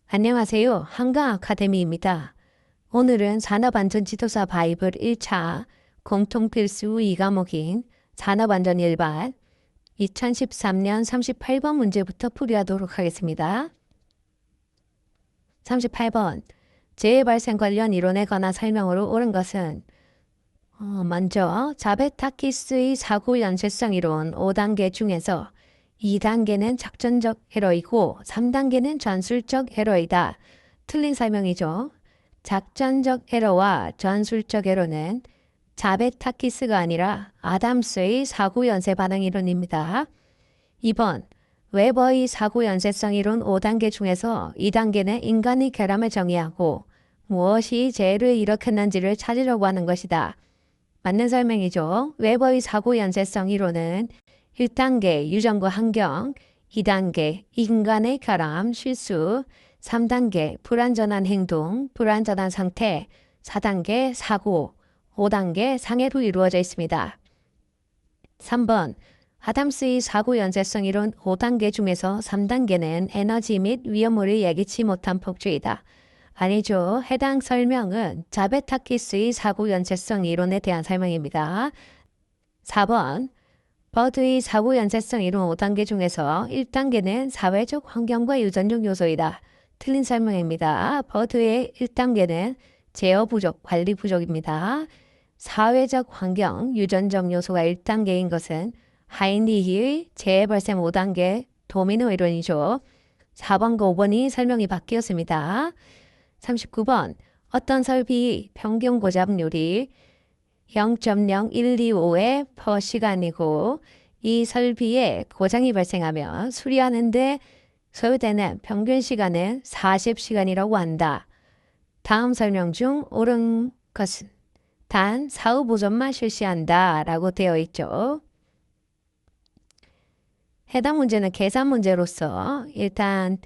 안녕하세요. 한강 아카데미입니다. 오늘은 산업안전지도사 바이블 1차 공통필수 2과목인 산업안전 일반 2013년 38번 문제부터 풀이하도록 하겠습니다. 38번 재해 발생 관련 이론에 관한 설명으로 옳은 것은 먼저 자베타키스의 사고 연쇄성 이론 5단계 중에서 2단계는 작전적 에러이고 3단계는 전술적 에러이다. 틀린 설명이죠. 작전적 에러와 전술적 에러는 자베타키스가 아니라 아담스의 사고 연쇄 반응 이론입니다. 2번 웨버의 사고 연쇄성 이론 5단계 중에서 2단계는 인간의 결함을 정의하고 무엇이 재해를 일으켰는지를 찾으려고 하는 것이다. 맞는 설명이죠. 웨버의 사고 연쇄성 이론은 1단계 유전과 환경, 2단계 인간의 결함, 실수, 3단계 불안전한 행동, 불안전한 상태, 4단계 사고, 5단계 상해로 이루어져 있습니다. 3번 아담스의 사고 연쇄성 이론 5단계 중에서 3단계는 에너지 및 위험물을 예기치 못한 폭주이다. 아니죠. 해당 설명은 자베타키스의 사고 연쇄성 이론에 대한 설명입니다. 4번 버드의 사고 연쇄성 이론 5단계 중에서 1단계는 사회적 환경과 유전적 요소이다. 틀린 설명입니다. 버드의 1단계는 제어 부족, 관리 부족입니다. 사회적 환경, 유전적 요소가 1단계인 것은 하인리히의 재해 발생 5단계 도미노 이론이죠. 4번과 5번이 설명이 바뀌었습니다. 39번 어떤 설비 평균 고잡률이 0.0125회 per 시간이고 이 설비에 고장이 발생하면 수리하는데 소요되는 평균 시간은 40시간이라고 한다. 다음 설명 중 옳은 것은 단 사후 보존만 실시한다 라고 되어 있죠. 해당 문제는 계산 문제로서 일단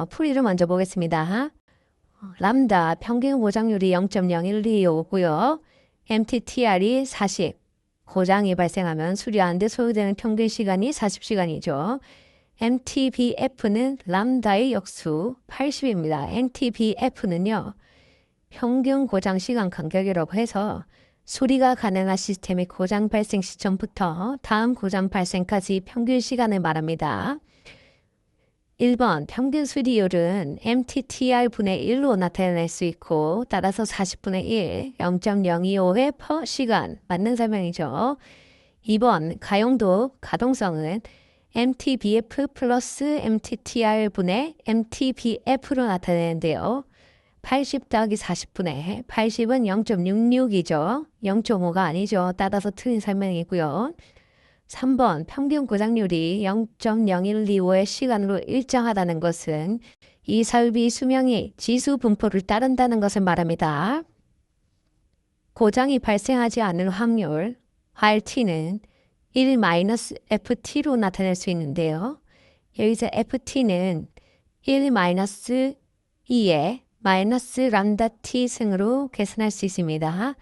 풀이를 먼저 보겠습니다. 람다 평균 고장률이 0.0125고요. MTTR이 40, 고장이 발생하면 수리하는데 소요되는 평균 시간이 40시간이죠. MTBF는 람다의 역수 80입니다. MTBF는요. 평균 고장 시간 간격이라고 해서 수리가 가능한 시스템의 고장 발생 시점부터 다음 고장 발생까지 평균 시간을 말합니다. 1번 평균 수리율은 MTTR분의 1로 나타낼 수 있고 따라서 40분의 1, 0.025회 per 시간 맞는 설명이죠. 2번 가용도 가동성은 MTBF 플러스 MTTR분의 MTBF로 나타내는데요. 80 더하기 40분의 80은 0.66이죠. 0.5가 아니죠. 따라서 틀린 설명이고요. 3번 평균 고장률이 0.0125의 시간으로 일정하다는 것은 이 설비 수명이 지수 분포를 따른다는 것을 말합니다. 고장이 발생하지 않을 확률 RT는 1-FT로 나타낼 수 있는데요. 여기서 FT는 1-2의 마이너스 람다 T 승으로 계산할 수 있습니다.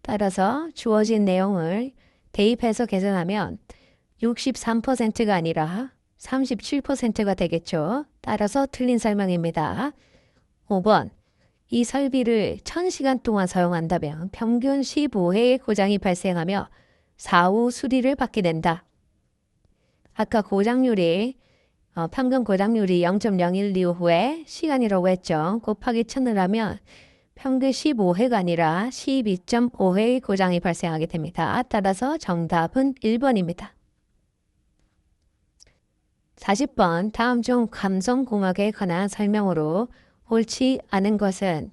따라서 주어진 내용을 대입해서 계산하면 63%가 아니라 37%가 되겠죠. 따라서 틀린 설명입니다. 5번 이 설비를 1000시간 동안 사용한다면 평균 15회의 고장이 발생하며 사후 수리를 받게 된다. 아까 고장률이 평균 고장률이 0.0125회 시간이라고 했죠. 곱하기 1000을 하면 평균 15회가 아니라 12.5회의 고장이 발생하게 됩니다. 따라서 정답은 1번입니다. 40번 다음 중 감성공학에 관한 설명으로 옳지 않은 것은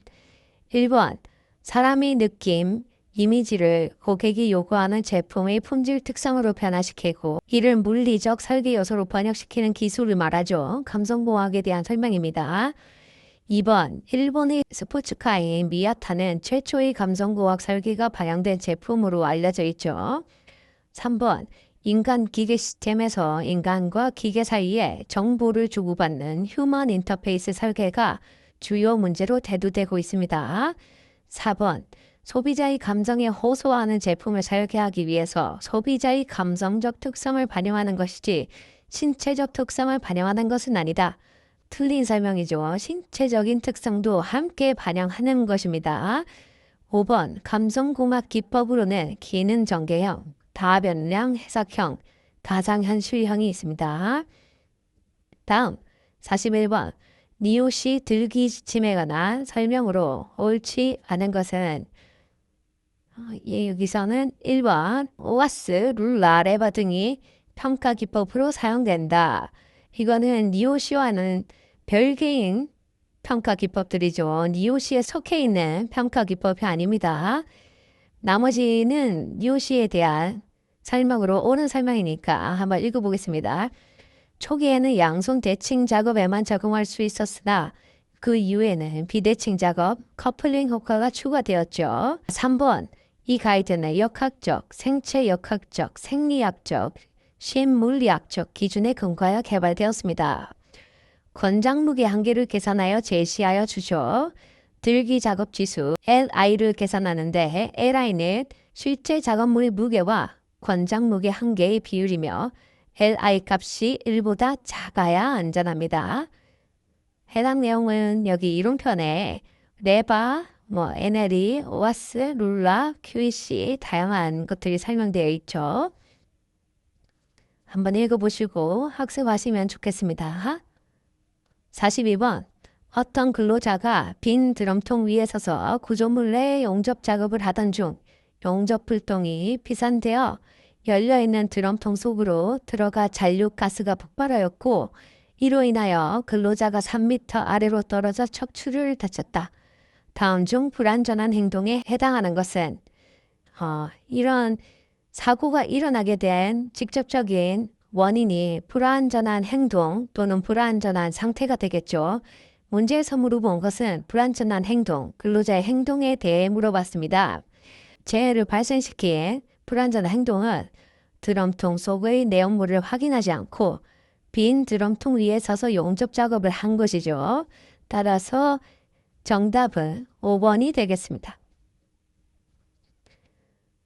1번 사람의 느낌, 이미지를 고객이 요구하는 제품의 품질 특성으로 변화시키고 이를 물리적 설계 요소로 번역시키는 기술을 말하죠. 감성공학에 대한 설명입니다. 2번 일본의 스포츠카인 미야타는 최초의 감성공학 설계가 반영된 제품으로 알려져 있죠. 3번 인간 기계 시스템에서 인간과 기계 사이에 정보를 주고받는 휴먼 인터페이스 설계가 주요 문제로 대두되고 있습니다. 4번 소비자의 감정에 호소하는 제품을 설계하기 위해서 소비자의 감성적 특성을 반영하는 것이지 신체적 특성을 반영하는 것은 아니다. 틀린 설명이죠. 신체적인 특성도 함께 반영하는 것입니다. 5번 감성공학 기법으로는 기능 전개형, 다변량 해석형, 가상현실형이 있습니다. 다음 41번 니오시 들기 지침에 관한 설명으로 옳지 않은 것은 여기서는 1번 오아스, 룰라, 레바 등이 평가 기법으로 사용된다. 이거는 니오시와는 별개인 평가 기법들이죠. 니오시에 속해 있는 평가 기법이 아닙니다. 나머지는 니오시에 대한 설명으로 옳은 설명이니까 한번 읽어보겠습니다. 초기에는 양손 대칭 작업에만 적용할 수 있었으나 그 이후에는 비대칭 작업, 커플링 효과가 추가되었죠. 3번 이 가이드는 역학적, 생체 역학적, 생리학적, 신물리학적 기준에 근거하여 개발되었습니다. 권장 무게 한계를 계산하여 제시하여 주죠. 들기 작업 지수 LI를 계산하는데 LI는 실제 작업물의 무게와 권장 무게 한계의 비율이며 LI 값이 1보다 작아야 안전합니다. 해당 내용은 여기 이론편에 레바, NLE, 오아스, 룰라, QEC 다양한 것들이 설명되어 있죠. 한번 읽어보시고 학습하시면 좋겠습니다. 42번 어떤 근로자가 빈 드럼통 위에 서서 구조물 내 용접 작업을 하던 중 용접 불똥이 피산되어 열려있는 드럼통 속으로 들어가 잔류가스가 폭발하였고 이로 인하여 근로자가 3m 아래로 떨어져 척추를 다쳤다. 다음 중 불안전한 행동에 해당하는 것은 이런 사고가 일어나게 된 직접적인 원인이 불안전한 행동 또는 불안전한 상태가 되겠죠. 문제에서 물어본 것은 불안전한 행동, 근로자의 행동에 대해 물어봤습니다. 재해를 발생시킨 불안전한 행동은 드럼통 속의 내용물을 확인하지 않고 빈 드럼통 위에 서서 용접 작업을 한 것이죠. 따라서 정답은 5번이 되겠습니다.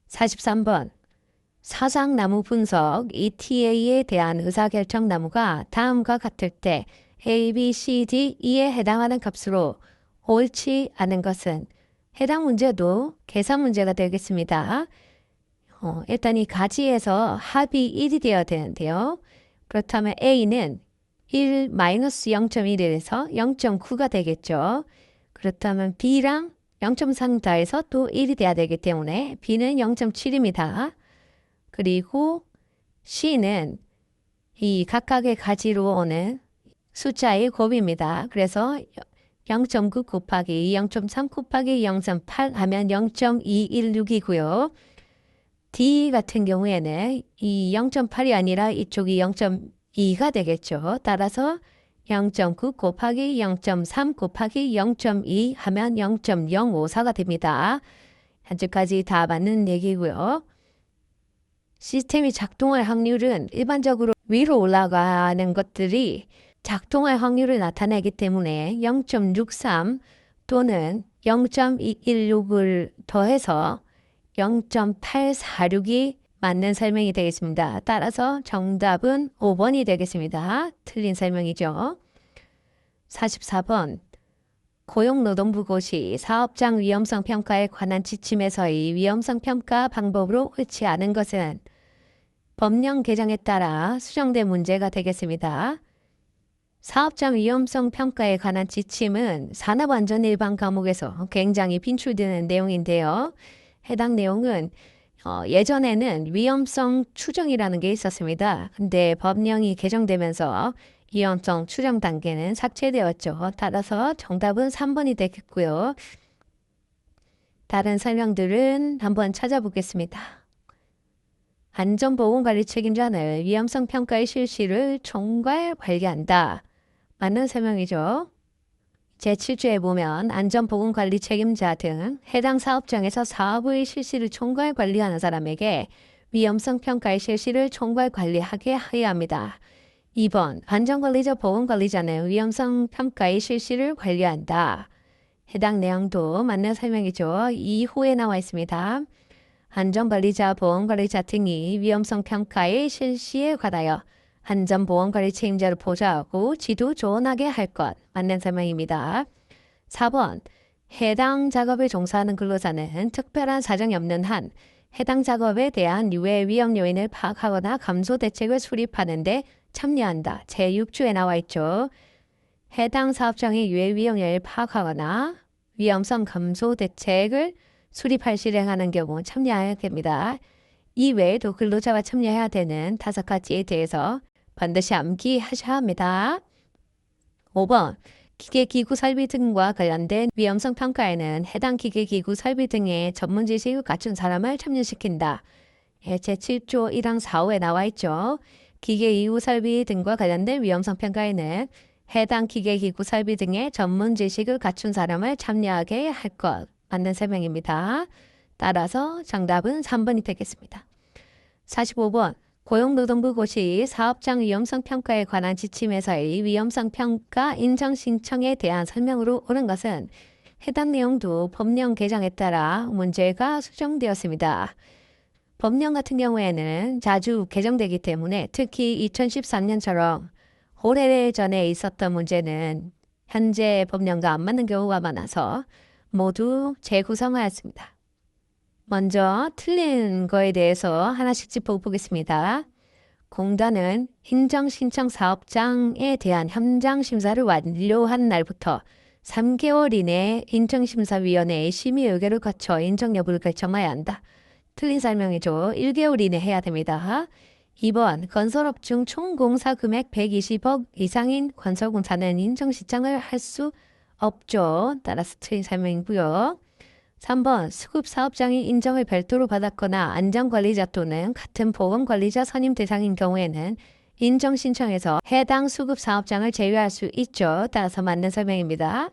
43번 사상나무 분석 ETA에 대한 의사결정 나무가 다음과 같을 때 A, B, C, D, E에 해당하는 값으로 옳지 않은 것은 해당 문제도 계산 문제가 되겠습니다. 일단 이 가지에서 합이 1이 되어야 되는데요. 그렇다면 A는 1 마이너스 0.1에서 0.9가 되겠죠. 그렇다면 B랑 0.3 더해서 또 1이 돼야 되기 때문에 B는 0.7입니다. 그리고 C는 이 각각의 가지로 오는 숫자의 곱입니다. 그래서 0.9 곱하기 0.3 곱하기 0.8 하면 0.216이고요. D 같은 경우에는 이 0.8이 아니라 이쪽이 0.2가 되겠죠. 따라서 0.9 곱하기 0.3 곱하기 0.2 하면 0.054가 됩니다. 현재까지 다 맞는 얘기고요. 시스템이 작동할 확률은 일반적으로 위로 올라가는 것들이 작동할 확률을 나타내기 때문에 0.63 또는 0.216을 더해서 0.846이 맞는 설명이 되겠습니다. 따라서 정답은 5번이 되겠습니다. 틀린 설명이죠. 44번 고용노동부고시 사업장 위험성 평가에 관한 지침에서의 위험성 평가 방법으로 옳지 않은 것은 법령 개정에 따라 수정된 문제가 되겠습니다. 사업장 위험성 평가에 관한 지침은 산업안전 일반 과목에서 굉장히 빈출되는 내용인데요. 해당 내용은 예전에는 위험성 추정이라는 게 있었습니다. 근데 법령이 개정되면서 위험성 추정 단계는 삭제되었죠. 따라서 정답은 3번이 되겠고요. 다른 설명들은 한번 찾아보겠습니다. 안전보건관리 책임자는 위험성 평가의 실시를 총괄 관리한다. 맞는 설명이죠. 제7조에 보면 안전보건관리 책임자 등 해당 사업장에서 사업의 실시를 총괄 관리하는 사람에게 위험성 평가의 실시를 총괄 관리하게 하여야 합니다. 2번 안전관리자 보건관리자는 위험성 평가의 실시를 관리한다. 해당 내용도 맞는 설명이죠. 이후에 나와 있습니다. 안전관리자, 보건관리자 등이 위험성 평가의 실시에 관하여 안전보험관리 책임자를 보좌하고 지도 조언하게 할 것. 맞는 설명입니다. 4번. 해당 작업에 종사하는 근로자는 특별한 사정이 없는 한 해당 작업에 대한 유해 위험 요인을 파악하거나 감소 대책을 수립하는 데 참여한다. 제6조에 나와 있죠. 해당 사업장의 유해 위험 요인을 파악하거나 위험성 감소 대책을 수립할 실행하는 경우 참여해야 됩니다. 이 외에도 근로자가 참여해야 되는 5가지에 대해서 반드시 암기하셔야 합니다. 5번. 기계기구 설비 등과 관련된 위험성 평가에는 해당 기계기구 설비 등의 전문 지식을 갖춘 사람을 참여시킨다. 제7조 1항 4호에 나와 있죠. 기계기구 설비 등과 관련된 위험성 평가에는 해당 기계기구 설비 등의 전문 지식을 갖춘 사람을 참여하게 할 것. 맞는 설명입니다. 따라서 정답은 3번이 되겠습니다. 45번. 고용노동부 고시 사업장 위험성 평가에 관한 지침에서의 위험성 평가 인정 신청에 대한 설명으로 옳은 것은 해당 내용도 법령 개정에 따라 문제가 수정되었습니다. 법령 같은 경우에는 자주 개정되기 때문에 특히 2013년처럼 오래전에 있었던 문제는 현재 법령과 안 맞는 경우가 많아서 모두 재구성하였습니다. 먼저 틀린 거에 대해서 하나씩 짚어보겠습니다. 공단은 인정신청 사업장에 대한 현장심사를 완료한 날부터 3개월 이내에 인정심사위원회의 심의 의결을 거쳐 인정 여부를 결정해야 한다. 틀린 설명이죠. 1개월 이내 해야 됩니다. 2번 건설업 중 총 공사 금액 120억 이상인 건설공사는 인정신청을 할 수 없죠. 따라서 틀린 설명이고요. 3번 수급 사업장이 인정을 별도로 받았거나 안전관리자 또는 같은 보건관리자 선임 대상인 경우에는 인정 신청에서 해당 수급 사업장을 제외할 수 있죠. 따라서 맞는 설명입니다.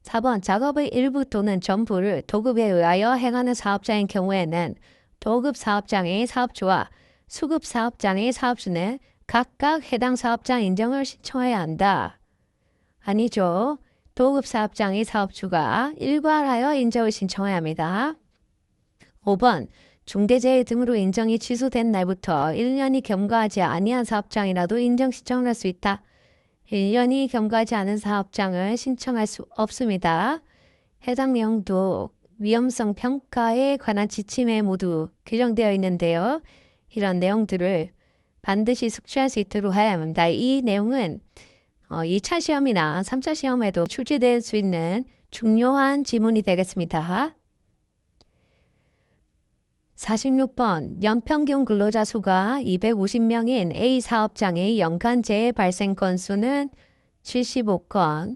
4번 작업의 일부 또는 전부를 도급에 의하여 행하는 사업장인 경우에는 도급 사업장의 사업주와 수급 사업장의 사업주는 각각 해당 사업장 인정을 신청해야 한다. 아니죠. 도급 사업장의 사업주가 일괄하여 인정을 신청해야 합니다. 5번 중대재해 등으로 인정이 취소된 날부터 1년이 경과하지 아니한 사업장이라도 인정 신청을 할 수 있다. 1년이 경과하지 않은 사업장을 신청할 수 없습니다. 해당 내용도 위험성 평가에 관한 지침에 모두 규정되어 있는데요. 이런 내용들을 반드시 숙지할 수 있도록 해야 합니다. 이 내용은 2차 시험이나 3차 시험에도 출제될 수 있는 중요한 지문이 되겠습니다. 46번 연평균 근로자 수가 250명인 A 사업장의 연간 재해 발생 건수는 75건,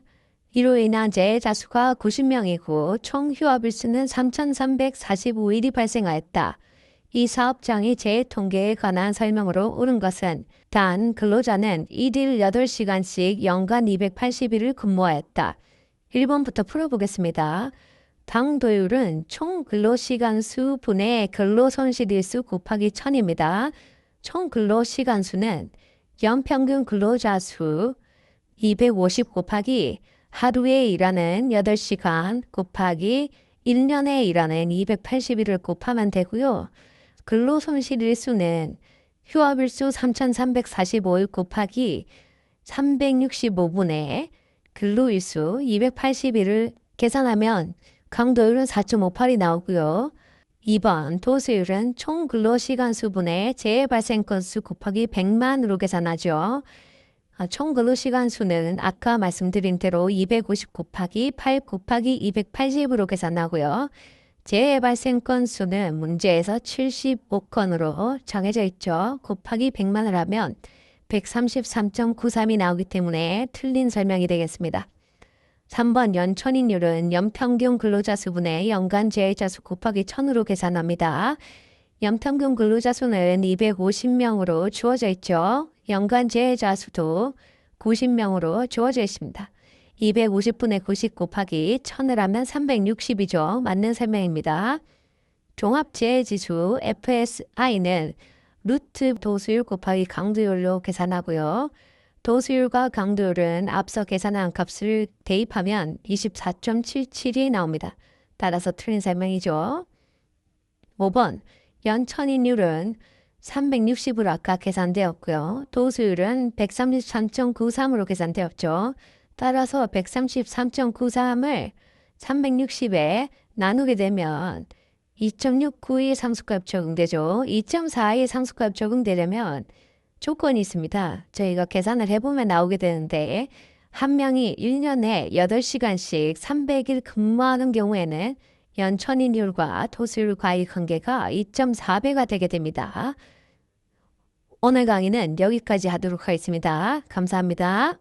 이로 인한 재해자 수가 90명이고 총 휴업일수는 3,345일이 발생하였다. 이 사업장의 재해 통계에 관한 설명으로 옳은 것은 단 근로자는 1일 8시간씩 연간 280일을 근무하였다. 1번부터 풀어보겠습니다. 당도율은 총 근로시간 수 분의 근로손실일수 곱하기 1000입니다. 총 근로시간 수는 연평균 근로자 수 250 곱하기 하루에 일하는 8시간 곱하기 1년에 일하는 280일을 곱하면 되고요. 근로손실일수는 휴업일수 3,345일 곱하기 365분의 근로일수 280일을 계산하면 강도율은 4.58이 나오고요. 2번 도수율은 총 근로시간 수분의 재해 발생 건수 곱하기 100만으로 계산하죠. 총 근로시간 수는 아까 말씀드린 대로 250 곱하기 8 곱하기 280으로 계산하고요. 재해 발생 건수는 문제에서 75건으로 정해져 있죠. 곱하기 100만을 하면 133.93이 나오기 때문에 틀린 설명이 되겠습니다. 3번 연천인율은 연평균 근로자 수분의 연간 재해자 수 곱하기 1000으로 계산합니다. 연평균 근로자 수는 250명으로 주어져 있죠. 연간 재해자 수도 90명으로 주어져 있습니다. 250분의 90 곱하기 1000을 하면 360이죠. 맞는 설명입니다. 종합재해지수 FSI는 루트 도수율 곱하기 강도율로 계산하고요. 도수율과 강도율은 앞서 계산한 값을 대입하면 24.77이 나옵니다. 따라서 틀린 설명이죠. 5번 연천인율은 360으로 아까 계산되었고요. 도수율은 133.93으로 계산되었죠. 따라서 133.93을 360에 나누게 되면 2.692 상수값 적용되죠. 2.42 상수값 적용되려면 조건이 있습니다. 저희가 계산을 해보면 나오게 되는데 한 명이 1년에 8시간씩 300일 근무하는 경우에는 연천인율과 도수율 과이 관계가 2.4배가 되게 됩니다. 오늘 강의는 여기까지 하도록 하겠습니다. 감사합니다.